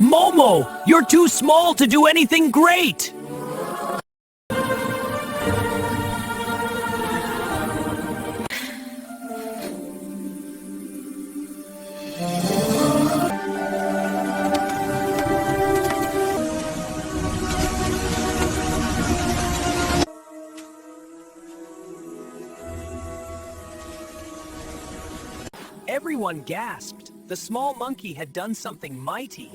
Momo, you're too small to do anything great! Everyone gasped. The small monkey had done something mighty.